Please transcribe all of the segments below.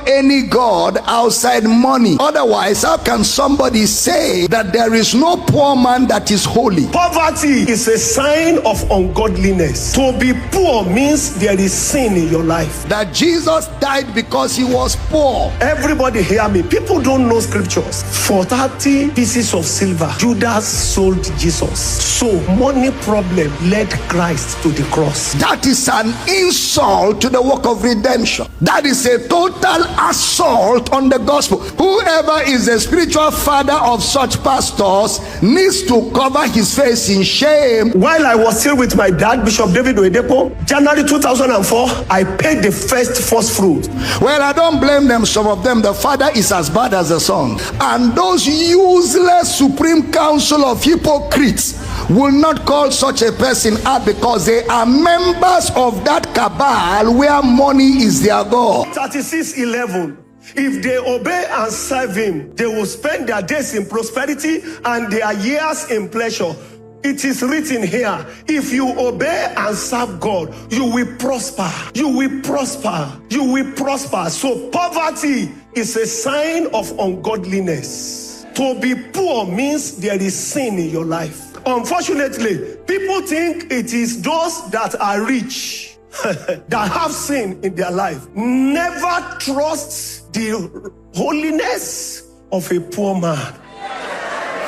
any God outside money. Otherwise, how can somebody say that there is no poor man that is holy? Poverty is a sign of ungodliness. To be poor means there is sin in your life. That Jesus died because he was poor. Everybody hear me. People don't know scriptures. For 30 pieces of silver, Judas sold Jesus. So money problem led Christ to the cross. That is an insult to the work of redemption. That is a total assault on the gospel. Whoever is a spiritual father of such pastors needs to cover his face in shame. While I was still with my dad, Bishop David Oyedepo, January 2004, I paid the first fruit. Well, I don't blame them. Some of them, the father is as bad as the son. And those useless Supreme Council of hypocrites will not call such a person out because they are members of that cabal where money is their God. 36:11. If they obey and serve him, they will spend their days in prosperity and their years in pleasure. It is written here, if you obey and serve God, you will prosper. You will prosper. You will prosper. So poverty is a sign of ungodliness. To be poor means there is sin in your life. Unfortunately, people think it is those that are rich that have sin in their life. Never trust the holiness of a poor man.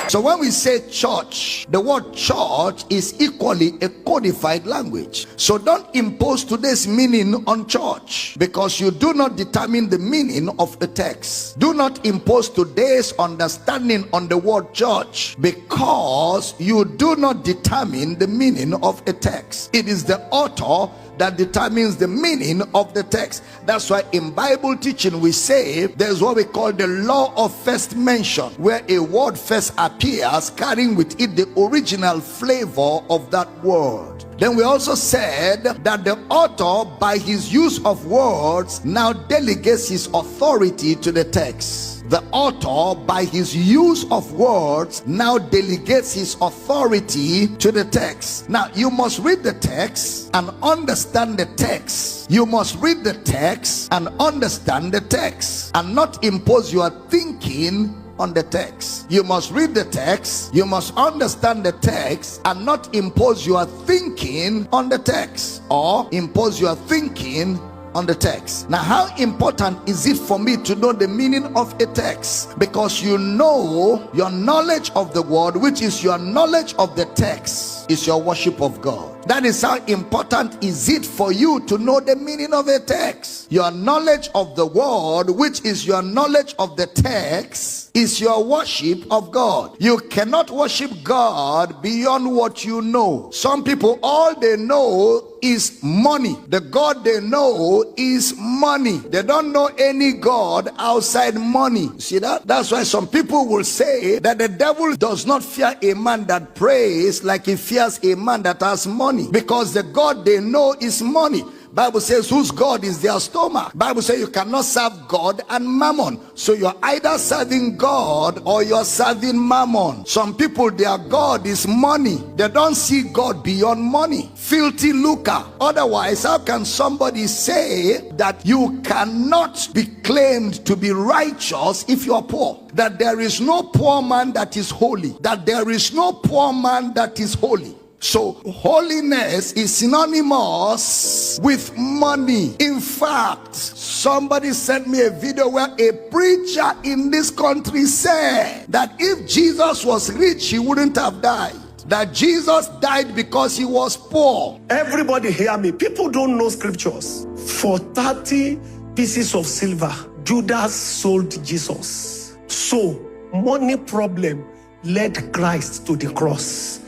So when we say church, the word church is equally a codified language. So don't impose today's meaning on church because you do not determine the meaning of the text. Do not impose today's understanding on the word church because you do not determine the meaning of a text. It is the author that determines the meaning of the text. That's why in Bible teaching we say there's what we call the law of first mention, where a word first appears carrying with it the original flavor of that word. Then we also said that the author, by his use of words, now delegates his authority to the text. The author, by his use of words, now delegates his authority to the text. Now, you must read the text and understand the text. You must read the text and understand the text, and not impose your thinking on the text. You must read the text, you must understand the text, and not impose your thinking on the text, or impose your thinking on the text. Now, how important is it for me to know the meaning of a text? Because you know, your knowledge of the word, which is your knowledge of the text, is your worship of God. That is how important is it for you to know the meaning of a text. Your knowledge of the word, which is your knowledge of the text, is your worship of God. You cannot worship God beyond what you know. Some people, all they know is money. The God they know is money. They don't know any God outside money. See that? That's why some people will say that the devil does not fear a man that prays like he fears a man that has money, because the God they know is money. Bible says whose God is their stomach. Bible says you cannot serve God and mammon. So you're either serving God or you're serving mammon. Some people, their God is money. They don't see God beyond money. Filthy lucre. Otherwise, how can somebody say that you cannot be claimed to be righteous if you're poor? That there is no poor man that is holy. That there is no poor man that is holy. So holiness is synonymous with money. In fact, somebody sent me a video where a preacher in this country said that if Jesus was rich, he wouldn't have died. That Jesus died because he was poor. Everybody hear me. People don't know scriptures. For 30 pieces of silver, Judas sold Jesus. So money problem led Christ to the cross.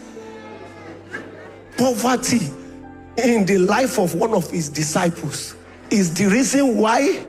Poverty in the life of one of his disciples is the reason why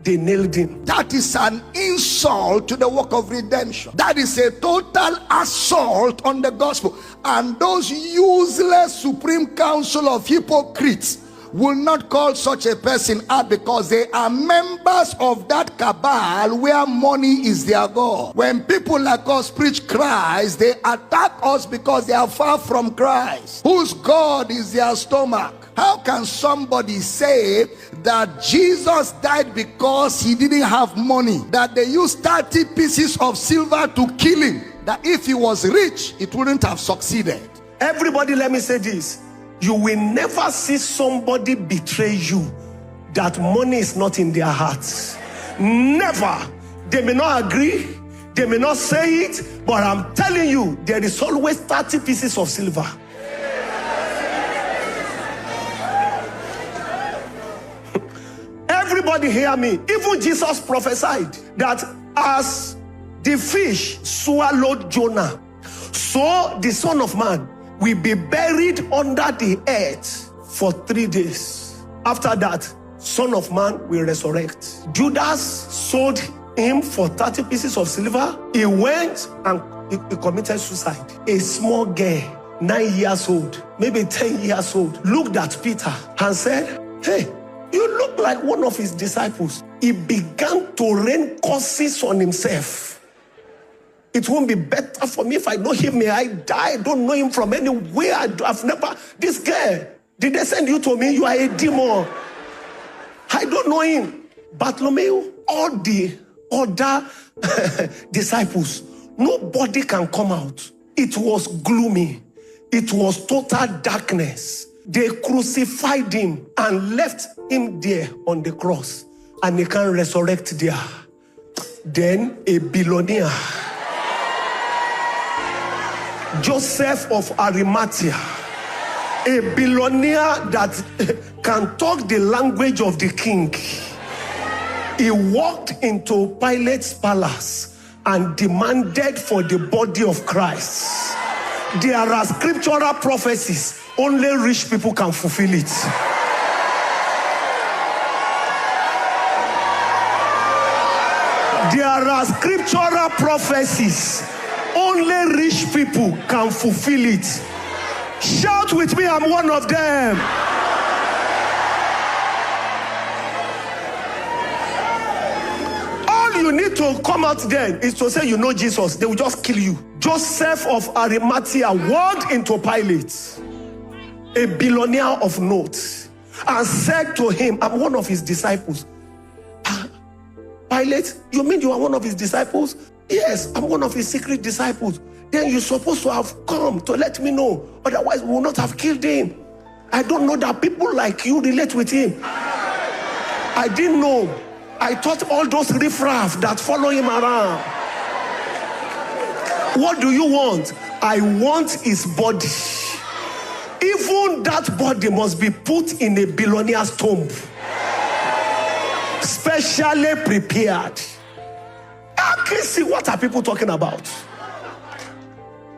they nailed him. That is an insult to the work of redemption. That is a total assault on the gospel. And those useless Supreme Council of hypocrites will not call such a person out because they are members of that cabal where money is their God. When people like us preach Christ, they attack us because they are far from Christ, whose God is their stomach. How can somebody say that Jesus died because he didn't have money? That they used 30 pieces of silver to kill him? That if he was rich, it wouldn't have succeeded. Everybody, let me say this. You will never see somebody betray you that money is not in their hearts. Never. They may not agree, they may not say it, but I'm telling you, there is always 30 pieces of silver. Everybody hear me. Even Jesus prophesied that as the fish swallowed Jonah, so the Son of Man will be buried under the earth for 3 days. After that, Son of Man will resurrect. Judas sold him for 30 pieces of silver. He went and he committed suicide. A small girl, 9 years old, maybe 10 years old, looked at Peter and said, "Hey, you look like one of his disciples." He began to rain curses on himself. It won't be better for me if I know him. May I die? I don't know him from anywhere. I've never. This girl, did they send you to me? You are a demon. I don't know him. Bartholomew, all the other disciples, nobody can come out. It was gloomy. It was total darkness. They crucified him and left him there on the cross, and they can't resurrect there. Then a billionaire, Joseph of Arimathea, a billionaire that can talk the language of the king. He walked into Pilate's palace and demanded for the body of Christ. There are scriptural prophecies, only rich people can fulfill it. There are scriptural prophecies, only rich people can fulfill it. Shout with me, I'm one of them. All you need to come out then is to say you know Jesus. They will just kill you. Joseph of Arimathea walked into Pilate, a billionaire of note, and said to him, I'm one of his disciples. Pilate, you mean you are one of his disciples? Yes, I'm one of his secret disciples. Then you're supposed to have come to let me know. Otherwise, we will not have killed him. I don't know that people like you relate with him. I didn't know. I thought all those riffraff that follow him around. What do you want? I want his body. Even that body must be put in a billionaire's tomb, specially prepared. I can see, what are people talking about?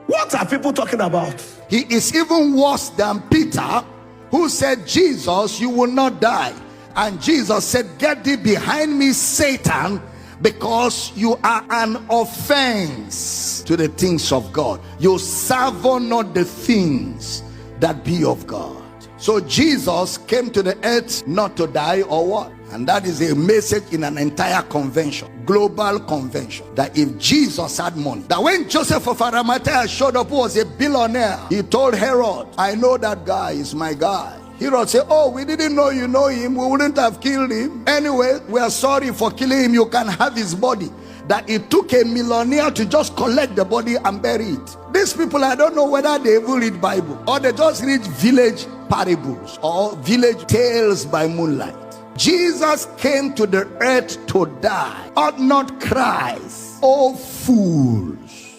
What are people talking about? He is even worse than Peter, who said, Jesus, you will not die. And Jesus said, get thee behind me, Satan, because you are an offense to the things of God. You savour not the things that be of God. So Jesus came to the earth not to die, or what? And that is a message in an entire convention, global convention, that if Jesus had money, that when Joseph of Arimathea showed up, who was a billionaire, he told Herod, I know that guy is my guy. Herod said, oh, we didn't know you know him, we wouldn't have killed him. Anyway, we are sorry for killing him, you can have his body. That it took a millionaire to just collect the body and bury it. These people, I don't know whether they even read Bible, or they just read village parables or village tales by moonlight. Jesus came to the earth to die. Ought not Christ, oh fools,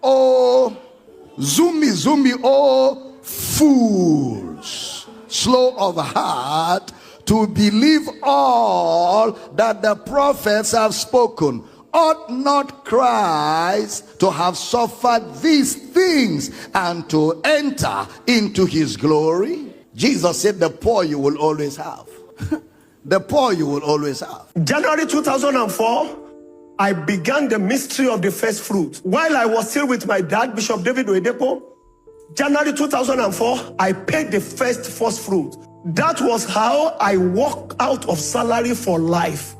oh zoomy, oh fools, slow of heart to believe all that the prophets have spoken. Ought not Christ to have suffered these things and to enter into his glory? Jesus said, the poor you will always have. The poor you will always have. January 2004, I began the mystery of the first fruit. While I was still with my dad, Bishop David Oyedepo, January 2004, I paid the first fruit. That was how I walked out of salary for life,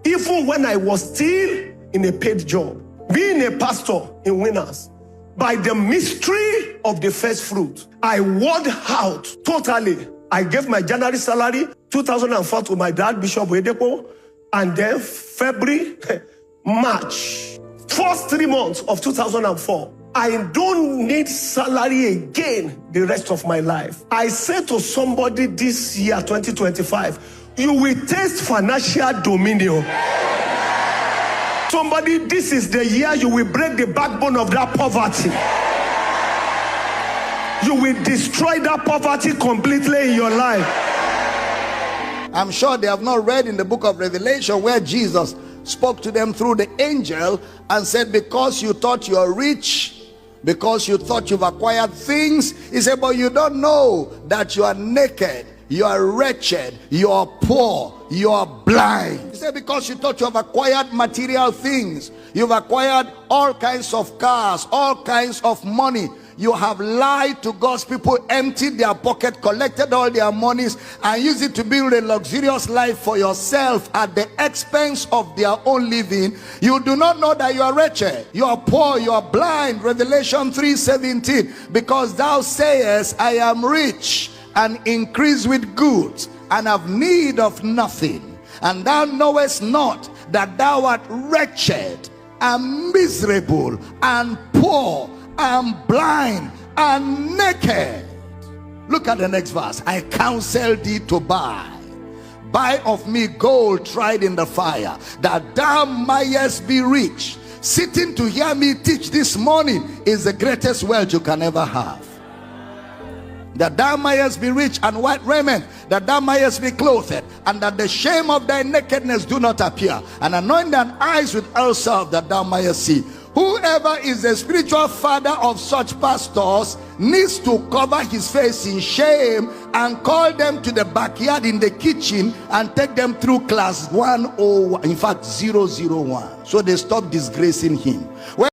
even when I was still in a paid job. Being a pastor in Winners, by the mystery of the first fruit, I wore out totally I gave my January salary, 2004, to my dad, Bishop Korede, and then February, March, first 3 months of 2004. I don't need salary again the rest of my life. I said to somebody this year, 2025, you will taste financial dominion. Somebody, this is the year you will break the backbone of that poverty. You will destroy that poverty completely in your life. I'm sure they have not read in the book of Revelation where Jesus spoke to them through the angel and said, because you thought you are rich, because you thought you've acquired things, he said, but you don't know that you are naked, you are wretched, you are poor, you are blind. He said, because you thought you have acquired material things, you've acquired all kinds of cars, all kinds of money, you have lied to God's people, emptied their pocket, collected all their monies, and used it to build a luxurious life for yourself at the expense of their own living. You do not know that you are wretched, you are poor, you are blind. Revelation 3:17, because thou sayest, I am rich and increase with goods, and have need of nothing, and thou knowest not that thou art wretched and miserable and poor and blind and naked. Look at the next verse. I counsel thee to buy of me gold tried in the fire, that thou mayest be rich. Sitting to hear me teach this morning is the greatest wealth you can ever have. That thou mayest be rich, and white raiment, that thou mayest be clothed, and that the shame of thy nakedness do not appear, and anoint thine eyes with oil salve, that thou mayest see. Whoever is the spiritual father of such pastors needs to cover his face in shame and call them to the backyard in the kitchen and take them through class 101, in fact 001, so they stop disgracing him.